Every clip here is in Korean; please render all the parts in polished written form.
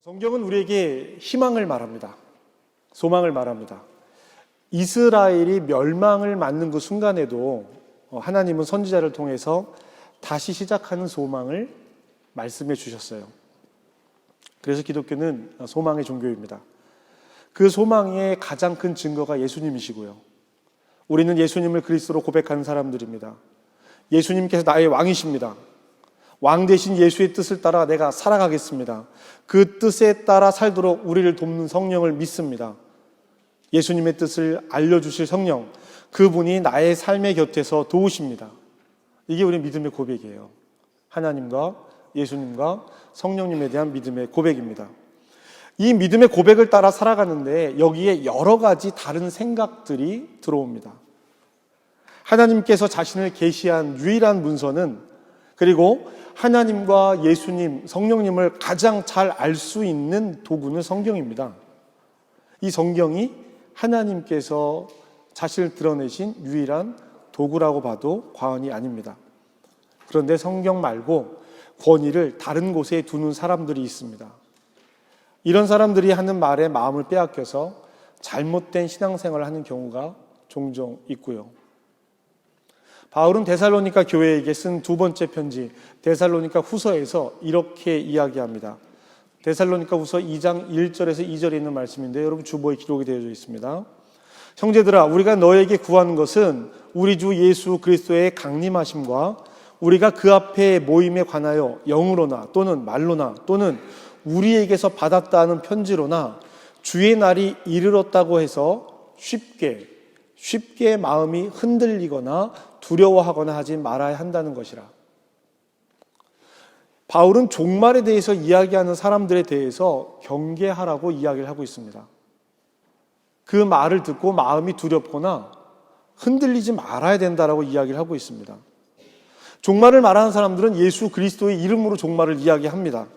성경은 우리에게 희망을 말합니다. 소망을 말합니다. 이스라엘이 멸망을 맞는 그 순간에도 하나님은 선지자를 통해서 다시 시작하는 소망을 말씀해 주셨어요. 그래서 기독교는 소망의 종교입니다. 그 소망의 가장 큰 증거가 예수님이시고요. 우리는 예수님을 그리스도로 고백하는 사람들입니다. 예수님께서 나의 왕이십니다. 왕 대신 예수의 뜻을 따라 내가 살아가겠습니다. 그 뜻에 따라 살도록 우리를 돕는 성령을 믿습니다. 예수님의 뜻을 알려주실 성령, 그분이 나의 삶의 곁에서 도우십니다. 이게 우리 믿음의 고백이에요. 하나님과 예수님과 성령님에 대한 믿음의 고백입니다. 이 믿음의 고백을 따라 살아가는데 여기에 여러 가지 다른 생각들이 들어옵니다. 하나님께서 자신을 계시한 유일한 문서는, 그리고 하나님과 예수님, 성령님을 가장 잘 알 수 있는 도구는 성경입니다. 이 성경이 하나님께서 자신을 드러내신 유일한 도구라고 봐도 과언이 아닙니다. 그런데 성경 말고 권위를 다른 곳에 두는 사람들이 있습니다. 이런 사람들이 하는 말에 마음을 빼앗겨서 잘못된 신앙생활을 하는 경우가 종종 있고요. 바울은 데살로니가 교회에게 쓴 두 번째 편지 데살로니가 후서에서 이렇게 이야기합니다. 데살로니가 후서 2장 1절에서 2절에 있는 말씀인데 여러분 주보에 기록이 되어져 있습니다. 형제들아, 우리가 너에게 구하는 것은 우리 주 예수 그리스도의 강림하심과 우리가 그 앞에 모임에 관하여 영으로나 또는 말로나 또는 우리에게서 받았다 하는 편지로나 주의 날이 이르렀다고 해서 쉽게 마음이 흔들리거나 두려워하거나 하지 말아야 한다는 것이라. 바울은 종말에 대해서 이야기하는 사람들에 대해서 경계하라고 이야기를 하고 있습니다. 그 말을 듣고 마음이 두렵거나 흔들리지 말아야 된다라고 이야기를 하고 있습니다. 종말을 말하는 사람들은 예수 그리스도의 이름으로 종말을 이야기합니다.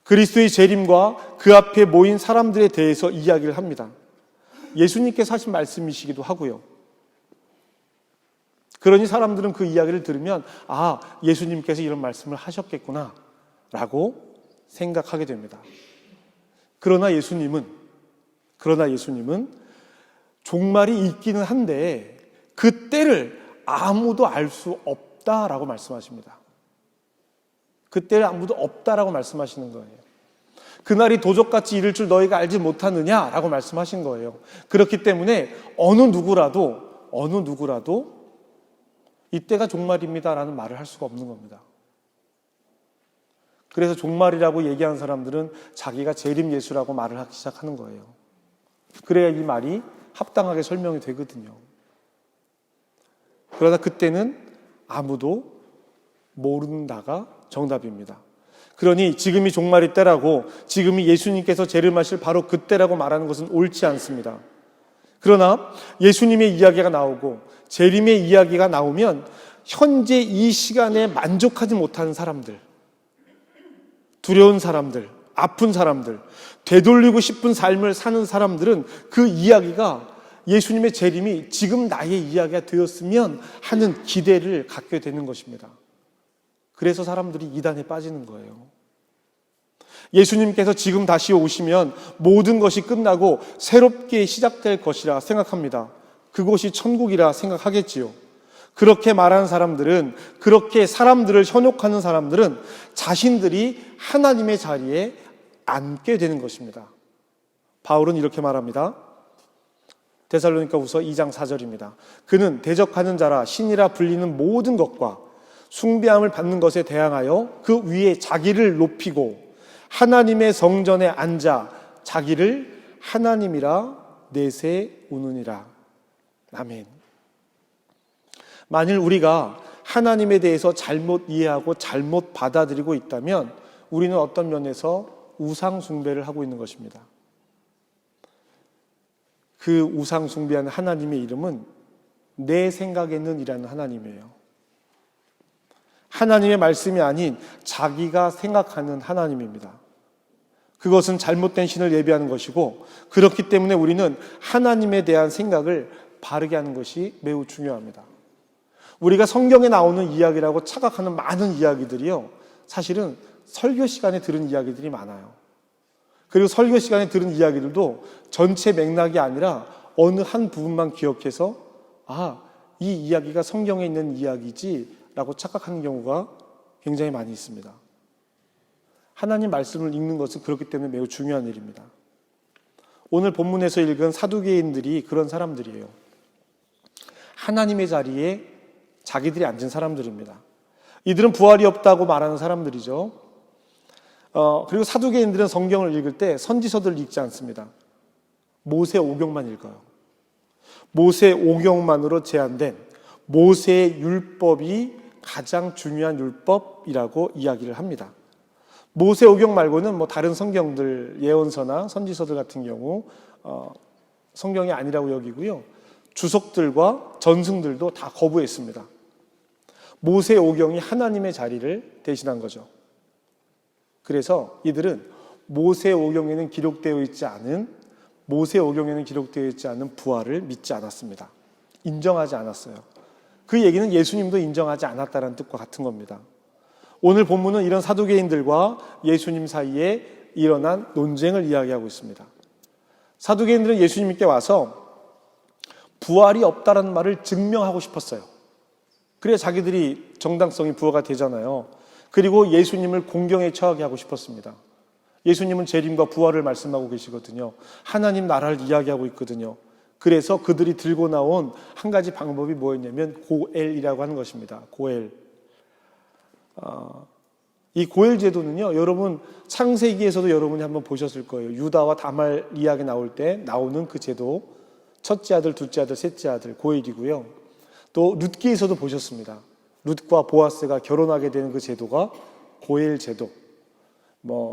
그리스도의 재림과 그 앞에 모인 사람들에 대해서 이야기를 합니다. 예수님께서 하신 말씀이시기도 하고요. 그러니 사람들은 그 이야기를 들으면 예수님께서 이런 말씀을 하셨겠구나 라고 생각하게 됩니다. 그러나 예수님은 종말이 있기는 한데 그 때를 아무도 알 수 없다라고 말씀하십니다. 그 때를 아무도 없다라고 말씀하시는 거예요. 그날이 도적같이 이를 줄 너희가 알지 못하느냐라고 말씀하신 거예요. 그렇기 때문에 어느 누구라도 이때가 종말입니다라는 말을 할 수가 없는 겁니다. 그래서 종말이라고 얘기하는 사람들은 자기가 재림 예수라고 말을 하기 시작하는 거예요. 그래야 이 말이 합당하게 설명이 되거든요. 그러나 그때는 아무도 모른다가 정답입니다. 그러니 지금이 종말의 때라고, 지금이 예수님께서 재림하실 바로 그때라고 말하는 것은 옳지 않습니다. 그러나 예수님의 이야기가 나오고 재림의 이야기가 나오면 현재 이 시간에 만족하지 못하는 사람들, 두려운 사람들, 아픈 사람들, 되돌리고 싶은 삶을 사는 사람들은 그 이야기가, 예수님의 재림이 지금 나의 이야기가 되었으면 하는 기대를 갖게 되는 것입니다. 그래서 사람들이 이단에 빠지는 거예요. 예수님께서 지금 다시 오시면 모든 것이 끝나고 새롭게 시작될 것이라 생각합니다. 그곳이 천국이라 생각하겠지요. 그렇게 말하는 사람들은, 그렇게 사람들을 현혹하는 사람들은 자신들이 하나님의 자리에 앉게 되는 것입니다. 바울은 이렇게 말합니다. 데살로니가 후서 2장 4절입니다. 그는 대적하는 자라 신이라 불리는 모든 것과 숭배함을 받는 것에 대항하여 그 위에 자기를 높이고 하나님의 성전에 앉아 자기를 하나님이라 내세우느니라. 아멘. 만일 우리가 하나님에 대해서 잘못 이해하고 잘못 받아들이고 있다면 우리는 어떤 면에서 우상 숭배를 하고 있는 것입니다. 그 우상 숭배하는 하나님의 이름은 내 생각에는 이라는 하나님이에요. 하나님의 말씀이 아닌 자기가 생각하는 하나님입니다. 그것은 잘못된 신을 예배하는 것이고, 그렇기 때문에 우리는 하나님에 대한 생각을 바르게 하는 것이 매우 중요합니다. 우리가 성경에 나오는 이야기라고 착각하는 많은 이야기들이요, 사실은 설교 시간에 들은 이야기들이 많아요. 그리고 설교 시간에 들은 이야기들도 전체 맥락이 아니라 어느 한 부분만 기억해서 이 이야기가 성경에 있는 이야기지라고 착각하는 경우가 굉장히 많이 있습니다. 하나님 말씀을 읽는 것은 그렇기 때문에 매우 중요한 일입니다. 오늘 본문에서 읽은 사두개인들이 그런 사람들이에요. 하나님의 자리에 자기들이 앉은 사람들입니다. 이들은 부활이 없다고 말하는 사람들이죠. 그리고 사두개인들은 성경을 읽을 때 선지서들을 읽지 않습니다. 모세 오경만 읽어요. 모세 오경만으로 제한된 모세의 율법이 가장 중요한 율법이라고 이야기를 합니다. 모세 오경 말고는 다른 성경들, 예언서나 선지서들 같은 경우 성경이 아니라고 여기고요. 주석들과 전승들도 다 거부했습니다. 모세 오경이 하나님의 자리를 대신한 거죠. 그래서 이들은 모세 오경에는 기록되어 있지 않은 부활을 믿지 않았습니다. 인정하지 않았어요. 그 얘기는 예수님도 인정하지 않았다는 뜻과 같은 겁니다. 오늘 본문은 이런 사두개인들과 예수님 사이에 일어난 논쟁을 이야기하고 있습니다. 사두개인들은 예수님께 와서 부활이 없다는 말을 증명하고 싶었어요. 그래야 자기들이 정당성이 부여가 되잖아요. 그리고 예수님을 공경에 처하게 하고 싶었습니다. 예수님은 재림과 부활을 말씀하고 계시거든요. 하나님 나라를 이야기하고 있거든요. 그래서 그들이 들고 나온 한 가지 방법이 뭐였냐면 고엘이라고 하는 것입니다. 고엘. 이 고엘 제도는요, 여러분 창세기에서도 여러분이 한번 보셨을 거예요. 유다와 다말 이야기 나올 때 나오는 그 제도, 첫째 아들, 둘째 아들, 셋째 아들, 고엘이고요. 또 룻기에서도 보셨습니다. 룻과 보아스가 결혼하게 되는 그 제도가 고엘 제도.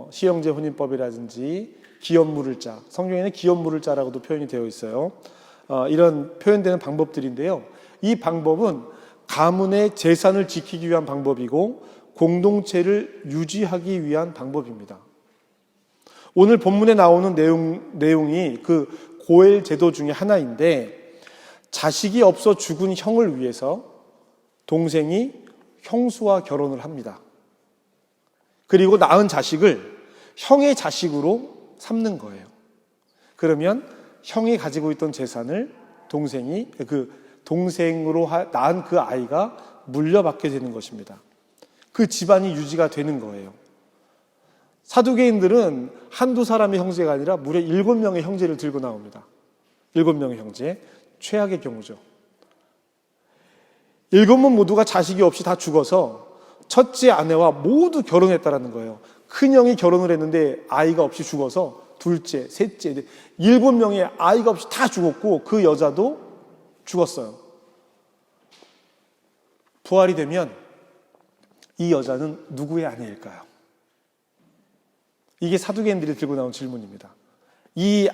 시형제 혼인법이라든지 기업 물을 자, 성경에는 기업 물을 자라고도 표현이 되어 있어요. 이런 표현되는 방법들인데요. 이 방법은 가문의 재산을 지키기 위한 방법이고 공동체를 유지하기 위한 방법입니다. 오늘 본문에 나오는 내용이 그 고엘 제도 중에 하나인데, 자식이 없어 죽은 형을 위해서 동생이 형수와 결혼을 합니다. 그리고 낳은 자식을 형의 자식으로 삼는 거예요. 그러면 형이 가지고 있던 재산을 동생으로 낳은 그 아이가 물려받게 되는 것입니다. 그 집안이 유지가 되는 거예요. 사두개인들은 한두 사람의 형제가 아니라 무려 7명의 형제를 들고 나옵니다. 7명의 형제, 최악의 경우죠. 7명 모두가 자식이 없이 다 죽어서 첫째 아내와 모두 결혼했다라는 거예요. 큰형이 결혼을 했는데 아이가 없이 죽어서 둘째, 셋째, 7명의 아이가 없이 다 죽었고 그 여자도 죽었어요. 부활이 되면 이 여자는 누구의 아내일까요? 이게 사두개인들이 들고 나온 질문입니다. 이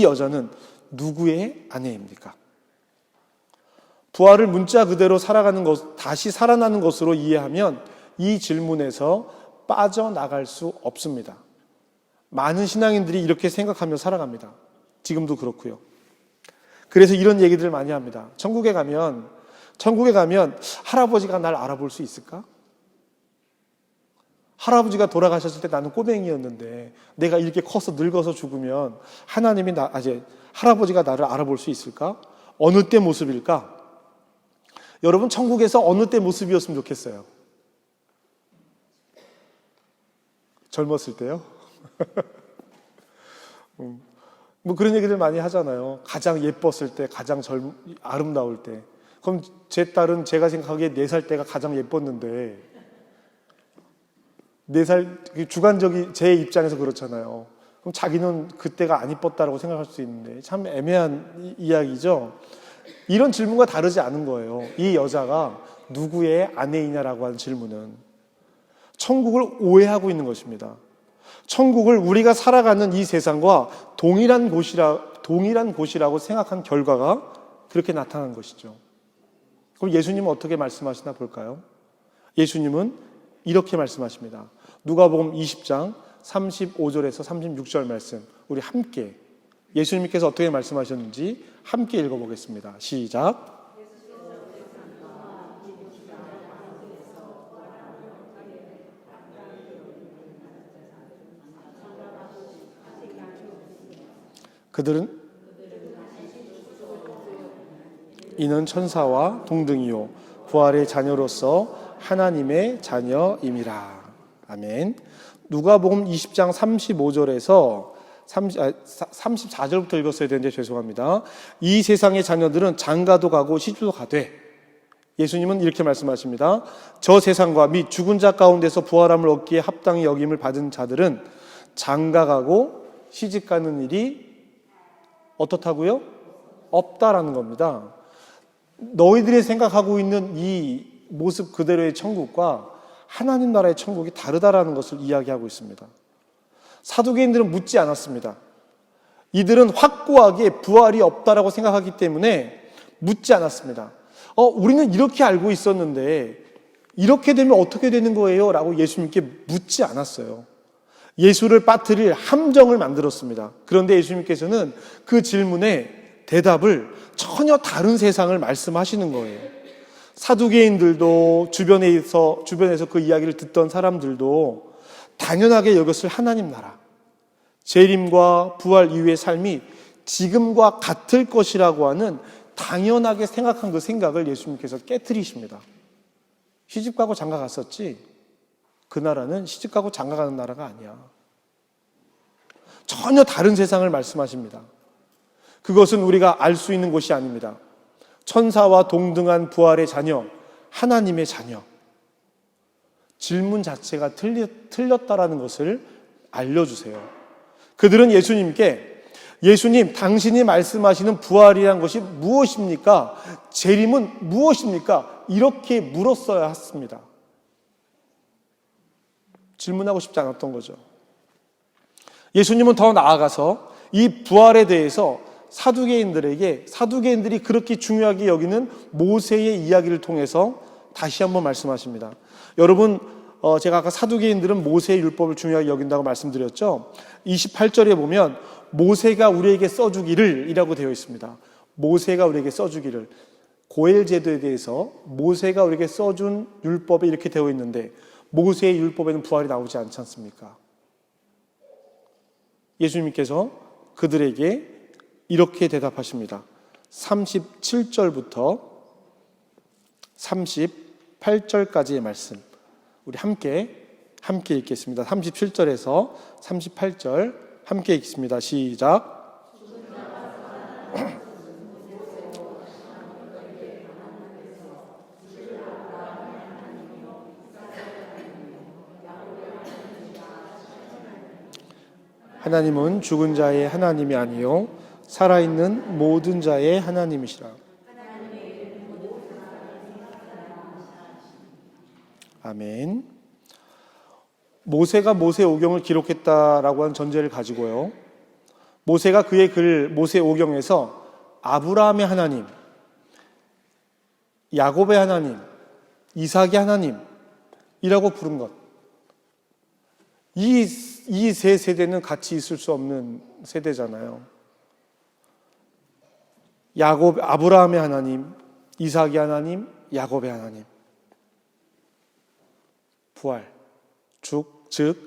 여자는 누구의 아내입니까? 부활을 문자 그대로 살아가는 것, 다시 살아나는 것으로 이해하면 이 질문에서 빠져나갈 수 없습니다. 많은 신앙인들이 이렇게 생각하며 살아갑니다. 지금도 그렇고요. 그래서 이런 얘기들을 많이 합니다. 천국에 가면 할아버지가 날 알아볼 수 있을까? 할아버지가 돌아가셨을 때 나는 꼬맹이였는데 내가 이렇게 커서 늙어서 죽으면 할아버지가 나를 알아볼 수 있을까? 어느 때 모습일까? 여러분, 천국에서 어느 때 모습이었으면 좋겠어요? 젊었을 때요? 그런 얘기들 많이 하잖아요. 가장 예뻤을 때, 가장 아름다울 때. 그럼 제 딸은 제가 생각하기에 4살 때가 가장 예뻤는데, 4살, 주관적인 제 입장에서 그렇잖아요. 그럼 자기는 그때가 안 이뻤다라고 생각할 수 있는데, 참 애매한 이야기죠. 이런 질문과 다르지 않은 거예요. 이 여자가 누구의 아내이냐라고 하는 질문은 천국을 오해하고 있는 것입니다. 천국을 우리가 살아가는 이 세상과 동일한 곳이라고 생각한 결과가 그렇게 나타난 것이죠. 그럼 예수님은 어떻게 말씀하시나 볼까요? 예수님은 이렇게 말씀하십니다. 누가복음 20장 35절에서 36절 말씀, 우리 함께 예수님께서 어떻게 말씀하셨는지 함께 읽어보겠습니다. 시작. 그들은 이는 천사와 동등이요 부활의 자녀로서 하나님의 자녀임이라. 아멘. 누가복음 20장 35절에서 34절부터 읽었어야 되는데 죄송합니다. 이 세상의 자녀들은 장가도 가고 시주도 가되, 예수님은 이렇게 말씀하십니다. 저 세상과 및 죽은 자 가운데서 부활함을 얻기에 합당히 여김을 받은 자들은 장가가고 시집가는 일이 어떻다고요? 없다라는 겁니다. 너희들이 생각하고 있는 이 모습 그대로의 천국과 하나님 나라의 천국이 다르다라는 것을 이야기하고 있습니다. 사두개인들은 묻지 않았습니다. 이들은 확고하게 부활이 없다라고 생각하기 때문에 묻지 않았습니다. 우리는 이렇게 알고 있었는데 이렇게 되면 어떻게 되는 거예요? 라고 예수님께 묻지 않았어요. 예수를 빠뜨릴 함정을 만들었습니다. 그런데 예수님께서는 그 질문에 대답을 전혀 다른 세상을 말씀하시는 거예요. 사두개인들도 주변에서 그 이야기를 듣던 사람들도 당연하게 여겼을 하나님 나라, 재림과 부활 이후의 삶이 지금과 같을 것이라고 하는 당연하게 생각한 그 생각을 예수님께서 깨트리십니다. 시집가고 장가 갔었지 그 나라는 시집가고 장가 가는 나라가 아니야. 전혀 다른 세상을 말씀하십니다. 그것은 우리가 알 수 있는 것이 아닙니다. 천사와 동등한 부활의 자녀, 하나님의 자녀. 질문 자체가 틀렸다라는 것을 알려주세요. 그들은 예수님께, 예수님, 당신이 말씀하시는 부활이란 것이 무엇입니까? 재림은 무엇입니까? 이렇게 물었어야 했습니다. 질문하고 싶지 않았던 거죠. 예수님은 더 나아가서 이 부활에 대해서 사두개인들이 그렇게 중요하게 여기는 모세의 이야기를 통해서 다시 한번 말씀하십니다. 여러분, 제가 아까 사두개인들은 모세의 율법을 중요하게 여긴다고 말씀드렸죠. 28절에 보면 모세가 우리에게 써주기를 이라고 되어 있습니다. 모세가 우리에게 써주기를. 고엘 제도에 대해서 모세가 우리에게 써준 율법에 이렇게 되어 있는데 모세의 율법에는 부활이 나오지 않지 않습니까? 예수님께서 그들에게 이렇게 대답하십니다. 37절부터 38절까지의 말씀 우리 함께 읽겠습니다. 37절에서 38절 함께 읽습니다. 시작. 하나님은 죽은 자의 하나님이 아니요 살아있는 모든 자의 하나님이시라. 아멘. 모세가 모세오경을 기록했다라고 하는 전제를 가지고요, 모세가 그의 글 모세오경에서 아브라함의 하나님, 야곱의 하나님, 이삭의 하나님이라고 부른 것, 이 세 세대는 같이 있을 수 없는 세대잖아요. 아브라함의 하나님, 이삭의 하나님, 야곱의 하나님. 부활, 즉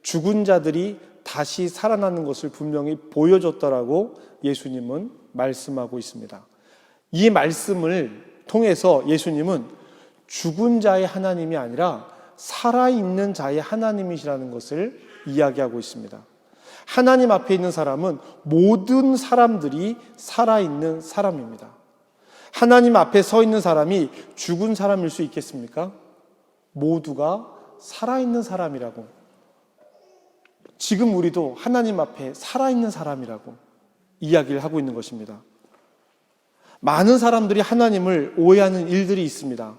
죽은 자들이 다시 살아나는 것을 분명히 보여줬다라고 예수님은 말씀하고 있습니다. 이 말씀을 통해서 예수님은 죽은 자의 하나님이 아니라 살아있는 자의 하나님이시라는 것을 이야기하고 있습니다. 하나님 앞에 있는 사람은 모든 사람들이 살아있는 사람입니다. 하나님 앞에 서 있는 사람이 죽은 사람일 수 있겠습니까? 모두가 살아있는 사람이라고, 지금 우리도 하나님 앞에 살아있는 사람이라고 이야기를 하고 있는 것입니다. 많은 사람들이 하나님을 오해하는 일들이 있습니다.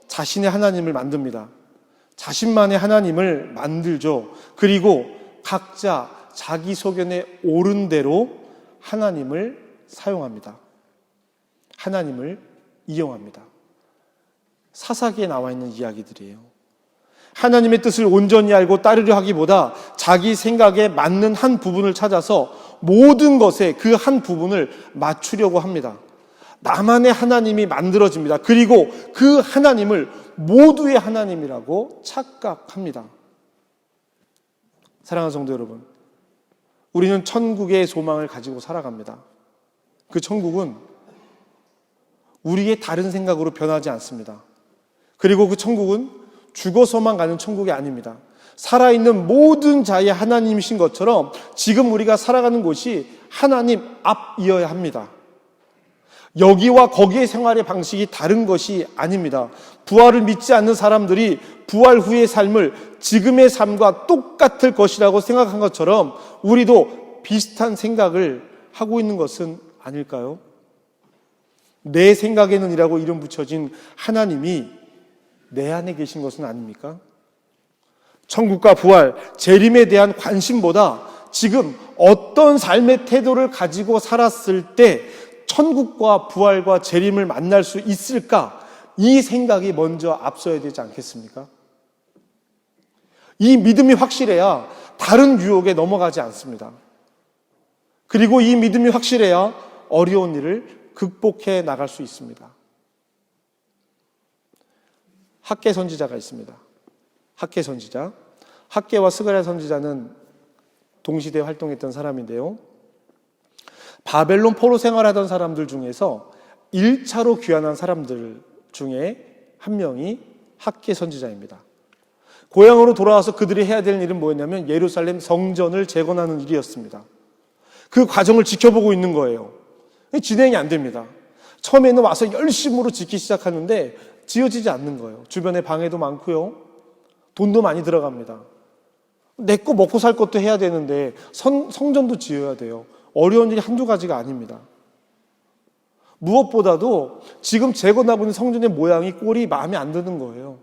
자신의 하나님을 만듭니다. 자신만의 하나님을 만들죠. 그리고 각자 자기 소견에 옳은 대로 하나님을 사용합니다. 하나님을 이용합니다. 사사기에 나와 있는 이야기들이에요. 하나님의 뜻을 온전히 알고 따르려 하기보다 자기 생각에 맞는 한 부분을 찾아서 모든 것에 그 한 부분을 맞추려고 합니다. 나만의 하나님이 만들어집니다. 그리고 그 하나님을 모두의 하나님이라고 착각합니다. 사랑하는 성도 여러분, 우리는 천국의 소망을 가지고 살아갑니다. 그 천국은 우리의 다른 생각으로 변하지 않습니다. 그리고 그 천국은 죽어서만 가는 천국이 아닙니다. 살아있는 모든 자의 하나님이신 것처럼 지금 우리가 살아가는 곳이 하나님 앞이어야 합니다. 여기와 거기의 생활의 방식이 다른 것이 아닙니다. 부활을 믿지 않는 사람들이 부활 후의 삶을 지금의 삶과 똑같을 것이라고 생각한 것처럼 우리도 비슷한 생각을 하고 있는 것은 아닐까요? 내 생각에는 이라고 이름 붙여진 하나님이 내 안에 계신 것은 아닙니까? 천국과 부활, 재림에 대한 관심보다 지금 어떤 삶의 태도를 가지고 살았을 때 천국과 부활과 재림을 만날 수 있을까? 이 생각이 먼저 앞서야 되지 않겠습니까? 이 믿음이 확실해야 다른 유혹에 넘어가지 않습니다. 그리고 이 믿음이 확실해야 어려운 일을 극복해 나갈 수 있습니다. 학개 선지자가 있습니다. 학개 선지자. 학개와 스가랴 선지자는 동시대 활동했던 사람인데요. 바벨론 포로 생활하던 사람들 중에서 1차로 귀환한 사람들 중에 한 명이 학개 선지자입니다. 고향으로 돌아와서 그들이 해야 될 일은 뭐였냐면 예루살렘 성전을 재건하는 일이었습니다. 그 과정을 지켜보고 있는 거예요. 진행이 안 됩니다. 처음에는 와서 열심으로 짓기 시작하는데 지어지지 않는 거예요. 주변에 방해도 많고요. 돈도 많이 들어갑니다. 내 거 먹고 살 것도 해야 되는데 성전도 지어야 돼요. 어려운 일이 한두 가지가 아닙니다. 무엇보다도 지금 재건하고 있는 성전의 모양이 꼴이 마음에 안 드는 거예요.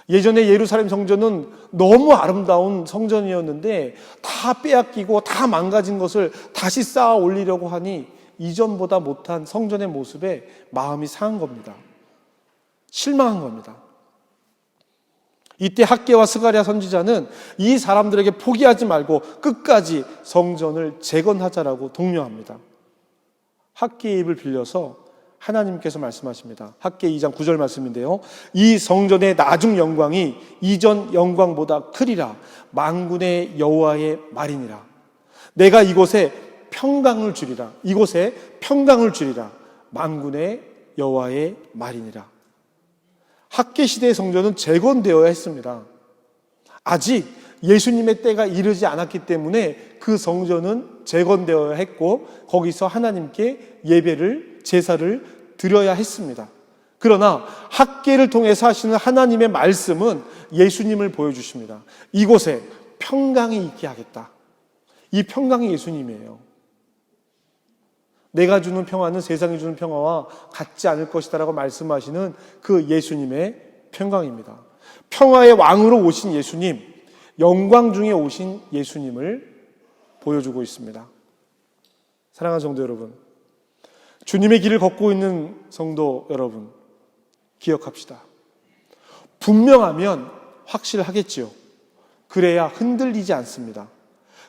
예전에 예루살렘 성전은 너무 아름다운 성전이었는데 다 빼앗기고 다 망가진 것을 다시 쌓아 올리려고 하니 이전보다 못한 성전의 모습에 마음이 상한 겁니다. 실망한 겁니다. 이때 학개와 스가랴 선지자는 이 사람들에게 포기하지 말고 끝까지 성전을 재건하자라고 독려합니다. 학개의 입을 빌려서 하나님께서 말씀하십니다. 학개 2장 9절 말씀인데요. 이 성전의 나중 영광이 이전 영광보다 크리라. 만군의 여호와의 말이니라. 내가 이곳에 평강을 주리라. 이곳에 평강을 주리라. 만군의 여호와의 말이니라. 학개 시대의 성전은 재건되어야 했습니다. 아직 예수님의 때가 이르지 않았기 때문에 그 성전은 재건되어야 했고 거기서 하나님께 예배를 제사를 드려야 했습니다. 그러나 학개를 통해서 하시는 하나님의 말씀은 예수님을 보여주십니다. 이곳에 평강이 있게 하겠다. 이 평강이 예수님이에요. 내가 주는 평화는 세상이 주는 평화와 같지 않을 것이다 라고 말씀하시는 그 예수님의 평강입니다. 평화의 왕으로 오신 예수님, 영광 중에 오신 예수님을 보여주고 있습니다. 사랑하는 성도 여러분, 주님의 길을 걷고 있는 성도 여러분, 기억합시다. 분명하면 확실하겠지요. 그래야 흔들리지 않습니다.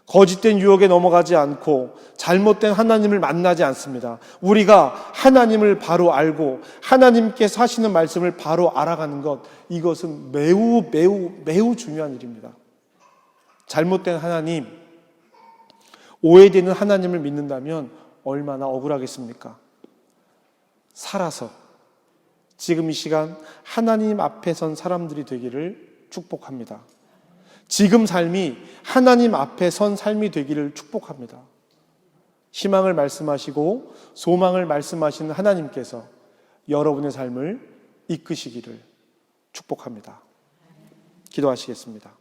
거짓된 유혹에 넘어가지 않고 잘못된 하나님을 만나지 않습니다. 우리가 하나님을 바로 알고 하나님께서 하시는 말씀을 바로 알아가는 것, 이것은 매우 중요한 일입니다. 잘못된 하나님, 오해되는 하나님을 믿는다면 얼마나 억울하겠습니까? 살아서 지금 이 시간 하나님 앞에 선 사람들이 되기를 축복합니다. 지금 삶이 하나님 앞에 선 삶이 되기를 축복합니다. 희망을 말씀하시고 소망을 말씀하시는 하나님께서 여러분의 삶을 이끄시기를 축복합니다. 기도하시겠습니다.